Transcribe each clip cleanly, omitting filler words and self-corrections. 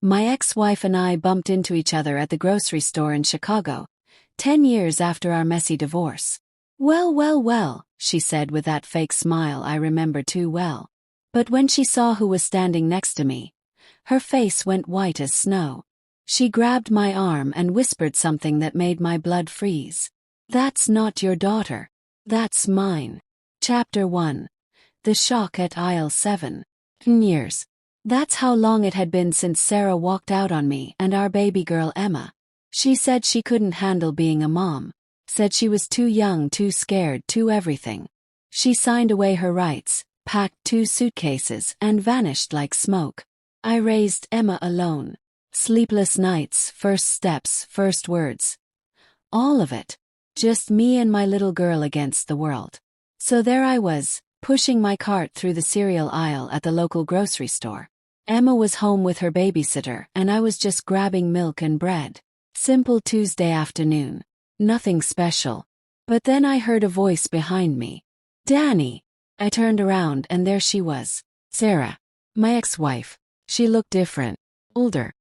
My ex-wife and I bumped into each other at the grocery store in Chicago, 10 years after our messy divorce. Well, well, well, she said with that fake smile I remember too well. But when she saw who was standing next to me, her face went white as snow. She grabbed my arm and whispered something that made my blood freeze. "That's not your daughter. That's mine." Chapter 1. The Shock at Aisle 7. Years. That's how long it had been since Sarah walked out on me and our baby girl Emma. She said she couldn't handle being a mom. Said she was too young, too scared, too everything. She signed away her rights, packed 2 suitcases, and vanished like smoke. I raised Emma alone. Sleepless nights, first steps, first words. All of it. Just me and my little girl against the world. So there I was, pushing my cart through the cereal aisle at the local grocery store. Emma was home with her babysitter and I was just grabbing milk and bread. Simple Tuesday afternoon. Nothing special. But then I heard a voice behind me. "Danny." I turned around and there she was. Sarah. My ex-wife. She looked different. Older.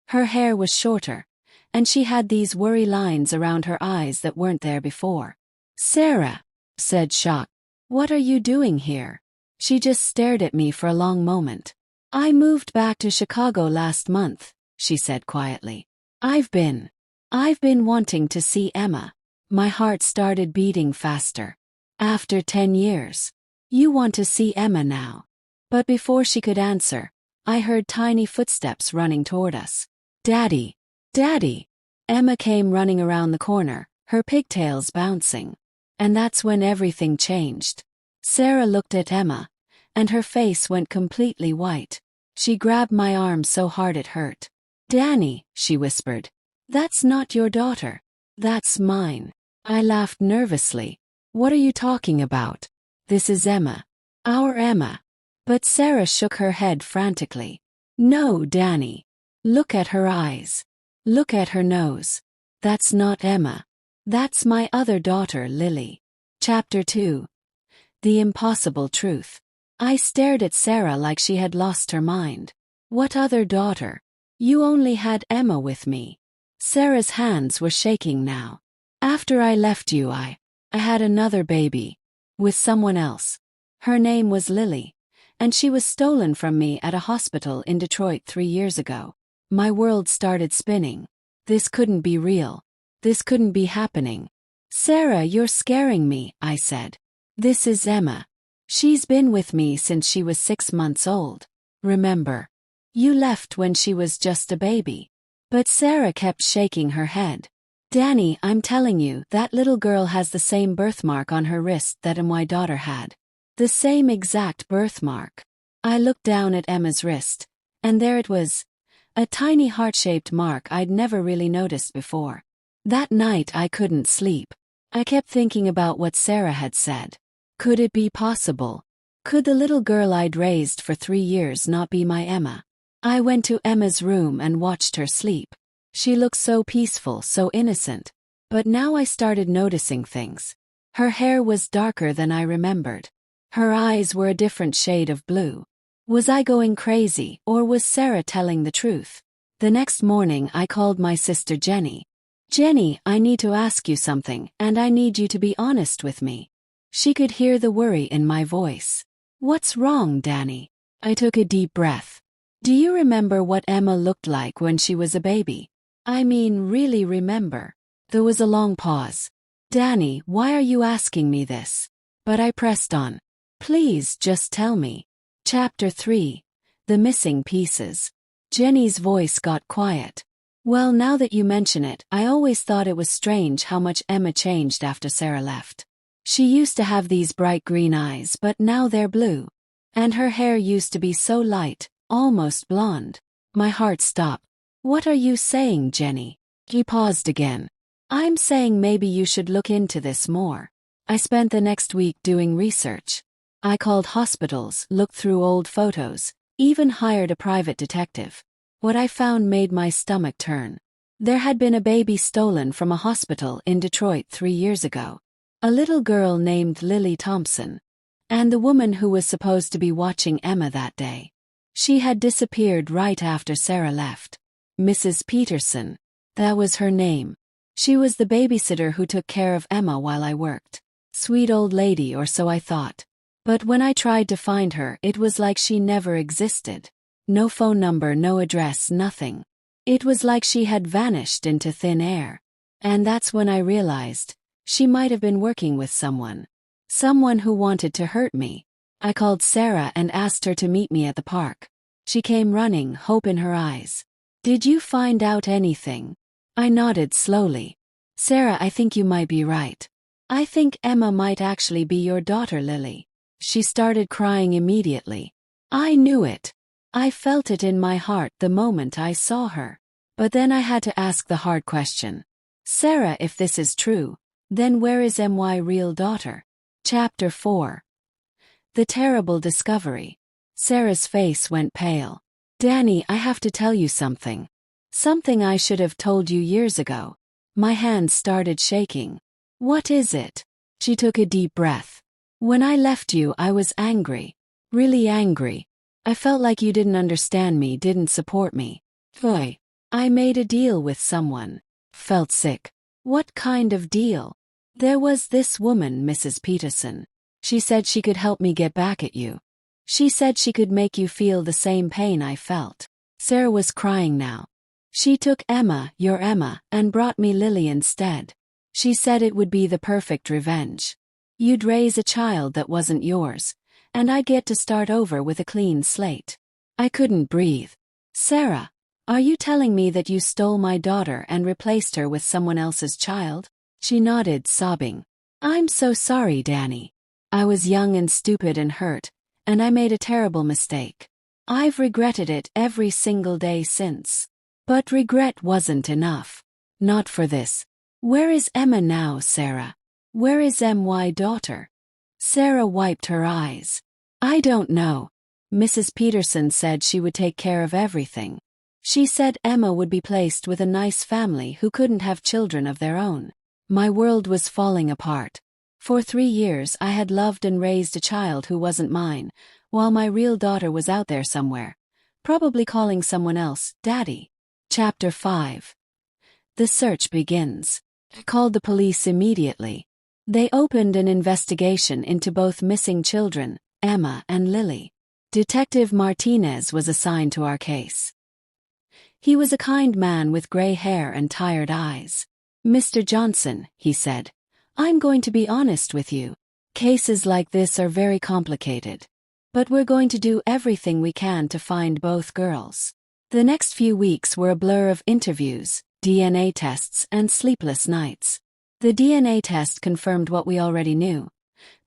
Her hair was shorter. And she had these worry lines around her eyes that weren't there before. "Sarah," said shocked. "What are you doing here?" She just stared at me for a long moment. "I moved back to Chicago last month," she said quietly. I've been wanting to see Emma." My heart started beating faster. "After 10 years. You want to see Emma now?" But before she could answer, I heard tiny footsteps running toward us. "Daddy! Daddy!" Emma came running around the corner, her pigtails bouncing. And that's when everything changed. Sarah looked at Emma, and her face went completely white. She grabbed my arm so hard it hurt. "Danny," she whispered. "That's not your daughter. That's mine." I laughed nervously. "What are you talking about? This is Emma. Our Emma." But Sarah shook her head frantically. "No, Danny. Look at her eyes. Look at her nose. That's not Emma. That's my other daughter, Lily." Chapter 2. The Impossible Truth. I stared at Sarah like she had lost her mind. "What other daughter? You only had Emma with me." Sarah's hands were shaking now. "After I left you, I had another baby. With someone else. Her name was Lily. And she was stolen from me at a hospital in Detroit 3 years ago." My world started spinning. This couldn't be real. This couldn't be happening. "Sarah, you're scaring me," I said. "This is Emma. She's been with me since she was 6 months old. Remember? You left when she was just a baby." But Sarah kept shaking her head. "Danny, I'm telling you, that little girl has the same birthmark on her wrist that my daughter had. The same exact birthmark." I looked down at Emma's wrist, and there it was. A tiny heart-shaped mark I'd never really noticed before. That night I couldn't sleep. I kept thinking about what Sarah had said. Could it be possible? Could the little girl I'd raised for 3 years not be my Emma? I went to Emma's room and watched her sleep. She looked so peaceful, so innocent. But now I started noticing things. Her hair was darker than I remembered. Her eyes were a different shade of blue. Was I going crazy, or was Sarah telling the truth? The next morning I called my sister Jenny. "Jenny, I need to ask you something, and I need you to be honest with me." She could hear the worry in my voice. "What's wrong, Danny?" I took a deep breath. "Do you remember what Emma looked like when she was a baby? I mean, really remember?" There was a long pause. "Danny, why are you asking me this?" But I pressed on. "Please, just tell me." Chapter 3. The Missing Pieces. Jenny's voice got quiet. "Well, now that you mention it, I always thought it was strange how much Emma changed after Sarah left. She used to have these bright green eyes, but now they're blue. And her hair used to be so light, almost blonde." My heart stopped. "What are you saying, Jenny?" He paused again. "I'm saying maybe you should look into this more." I spent the next week doing research. I called hospitals, looked through old photos, even hired a private detective. What I found made my stomach turn. There had been a baby stolen from a hospital in Detroit 3 years ago. A little girl named Lily Thompson. And the woman who was supposed to be watching Emma that day. She had disappeared right after Sarah left. Mrs. Peterson. That was her name. She was the babysitter who took care of Emma while I worked. Sweet old lady, or so I thought. But when I tried to find her, it was like she never existed. No phone number, no address, nothing. It was like she had vanished into thin air. And that's when I realized she might have been working with someone. Someone who wanted to hurt me. I called Sarah and asked her to meet me at the park. She came running, hope in her eyes. Did you find out anything? I nodded slowly. Sarah, I think you might be right. I think Emma might actually be your daughter, Lily. She started crying immediately. I knew it. I felt it in my heart the moment I saw her. But then I had to ask the hard question. Sarah, if this is true, then where is my real daughter? Chapter 4. The terrible discovery. Sarah's face went pale. Danny, I have to tell you something. Something I should have told you years ago. My hands started shaking. What is it? She took a deep breath. When I left you, I was angry. Really angry. I felt like you didn't understand me, didn't support me. I made a deal with someone. Felt sick. What kind of deal? There was this woman, Mrs. Peterson. She said she could help me get back at you. She said she could make you feel the same pain I felt. Sarah was crying now. She took Emma, your Emma, and brought me Lily instead. She said it would be the perfect revenge. You'd raise a child that wasn't yours, and I'd get to start over with a clean slate. I couldn't breathe. Sarah, are you telling me that you stole my daughter and replaced her with someone else's child? She nodded, sobbing. I'm so sorry, Danny. I was young and stupid and hurt, and I made a terrible mistake. I've regretted it every single day since. But regret wasn't enough. Not for this. Where is Emma now, Sarah? Where is my daughter? Sarah wiped her eyes. I don't know. Mrs. Peterson said she would take care of everything. She said Emma would be placed with a nice family who couldn't have children of their own. My world was falling apart. For 3 years I had loved and raised a child who wasn't mine, while my real daughter was out there somewhere, probably calling someone else Daddy. Chapter 5. The search begins. I called the police immediately. They opened an investigation into both missing children, Emma and Lily. Detective Martinez was assigned to our case. He was a kind man with gray hair and tired eyes. Mr. Johnson, he said, I'm going to be honest with you. Cases like this are very complicated. But we're going to do everything we can to find both girls. The next few weeks were a blur of interviews, DNA tests, and sleepless nights. The DNA test confirmed what we already knew.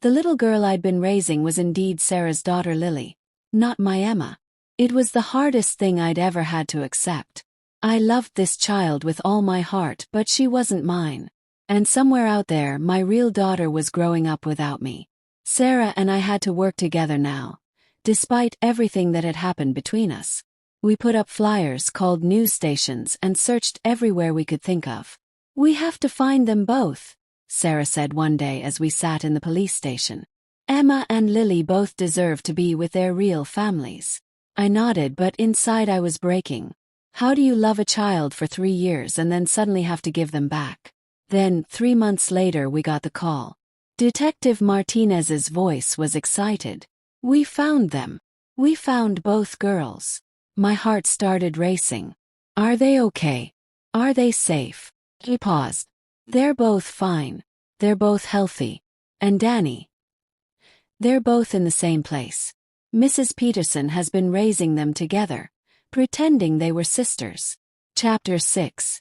The little girl I'd been raising was indeed Sarah's daughter Lily, not my Emma. It was the hardest thing I'd ever had to accept. I loved this child with all my heart, but she wasn't mine. And somewhere out there, my real daughter was growing up without me. Sarah and I had to work together now, despite everything that had happened between us. We put up flyers, called news stations, and searched everywhere we could think of. We have to find them both, Sarah said one day as we sat in the police station. Emma and Lily both deserve to be with their real families. I nodded, but inside I was breaking. How do you love a child for 3 years and then suddenly have to give them back? Then, 3 months later, we got the call. Detective Martinez's voice was excited. We found them. We found both girls. My heart started racing. Are they okay? Are they safe? He paused. They're both fine. They're both healthy. And Danny? They're both in the same place. Mrs. Peterson has been raising them together, pretending they were sisters. Chapter 6.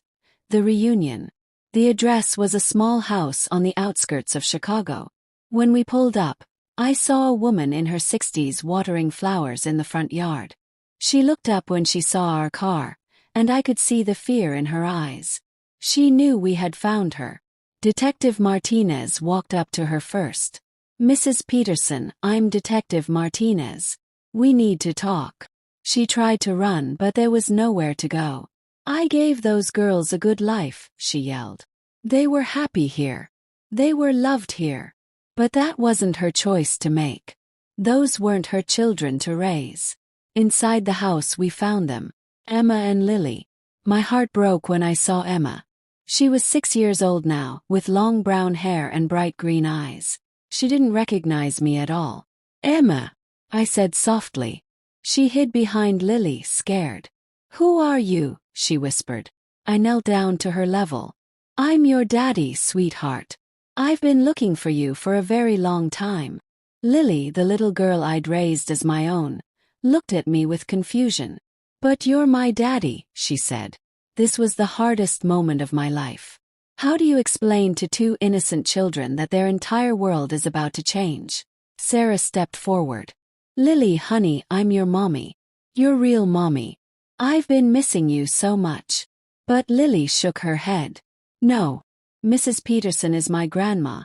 The Reunion. The address was a small house on the outskirts of Chicago. When we pulled up, I saw a woman in her 60s watering flowers in the front yard. She looked up when she saw our car, and I could see the fear in her eyes. She knew we had found her. Detective Martinez walked up to her first. Mrs. Peterson, I'm Detective Martinez. We need to talk. She tried to run, but there was nowhere to go. I gave those girls a good life, she yelled. They were happy here. They were loved here. But that wasn't her choice to make. Those weren't her children to raise. Inside the house we found them. Emma and Lily. My heart broke when I saw Emma. She was 6 years old now, with long brown hair and bright green eyes. She didn't recognize me at all. "Emma," I said softly. She hid behind Lily, scared. "Who are you?" she whispered. I knelt down to her level. "I'm your daddy, sweetheart. I've been looking for you for a very long time." Lily, the little girl I'd raised as my own, looked at me with confusion. "But you're my daddy," she said. This was the hardest moment of my life. How do you explain to two innocent children that their entire world is about to change? Sarah stepped forward. "Lily, honey, I'm your mommy. Your real mommy. I've been missing you so much." But Lily shook her head. "No. Mrs. Peterson is my grandma,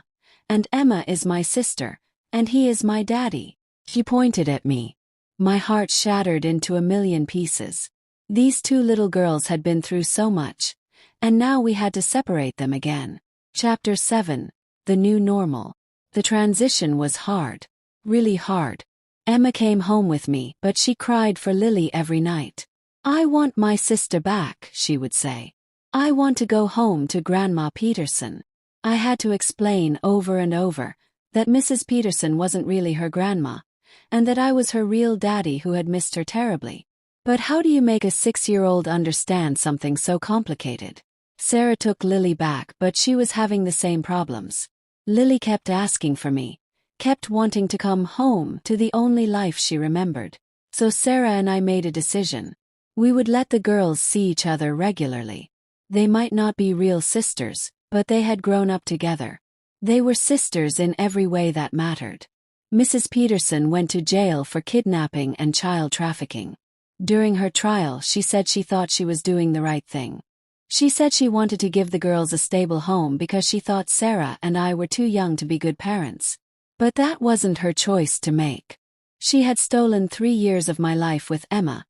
and Emma is my sister, and he is my daddy." She pointed at me. My heart shattered into a million pieces. These two little girls had been through so much, and now we had to separate them again. Chapter 7. The New Normal. The transition was hard. Really hard. Emma came home with me, but she cried for Lily every night. "I want my sister back," she would say. "I want to go home to Grandma Peterson." I had to explain over and over that Mrs. Peterson wasn't really her grandma, and that I was her real daddy who had missed her terribly. But how do you make a 6-year-old understand something so complicated? Sarah took Lily back, but she was having the same problems. Lily kept asking for me, kept wanting to come home to the only life she remembered. So Sarah and I made a decision. We would let the girls see each other regularly. They might not be real sisters, but they had grown up together. They were sisters in every way that mattered. Mrs. Peterson went to jail for kidnapping and child trafficking. During her trial, she said she thought she was doing the right thing. She said she wanted to give the girls a stable home because she thought Sarah and I were too young to be good parents. But that wasn't her choice to make. She had stolen 3 years of my life with Emma,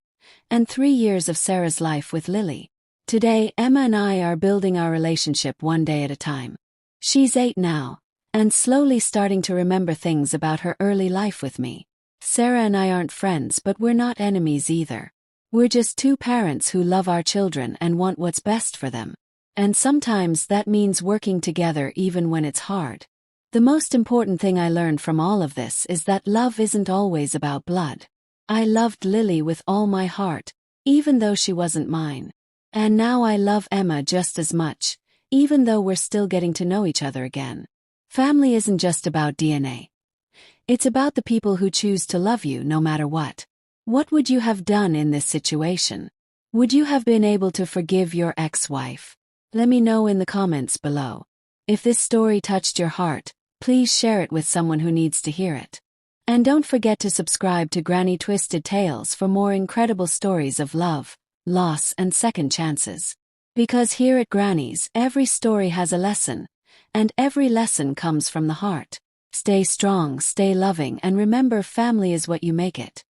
and 3 years of Sarah's life with Lily. Today, Emma and I are building our relationship one day at a time. She's 8 now, and slowly starting to remember things about her early life with me. Sarah and I aren't friends, but we're not enemies either. We're just two parents who love our children and want what's best for them. And sometimes that means working together even when it's hard. The most important thing I learned from all of this is that love isn't always about blood. I loved Lily with all my heart, even though she wasn't mine. And now I love Emma just as much, even though we're still getting to know each other again. Family isn't just about DNA. It's about the people who choose to love you no matter what. What would you have done in this situation? Would you have been able to forgive your ex-wife? Let me know in the comments below. If this story touched your heart, please share it with someone who needs to hear it. And don't forget to subscribe to Granny Twisted Tales for more incredible stories of love, loss, and second chances. Because here at Granny's, every story has a lesson, and every lesson comes from the heart. Stay strong, stay loving, and remember, family is what you make it.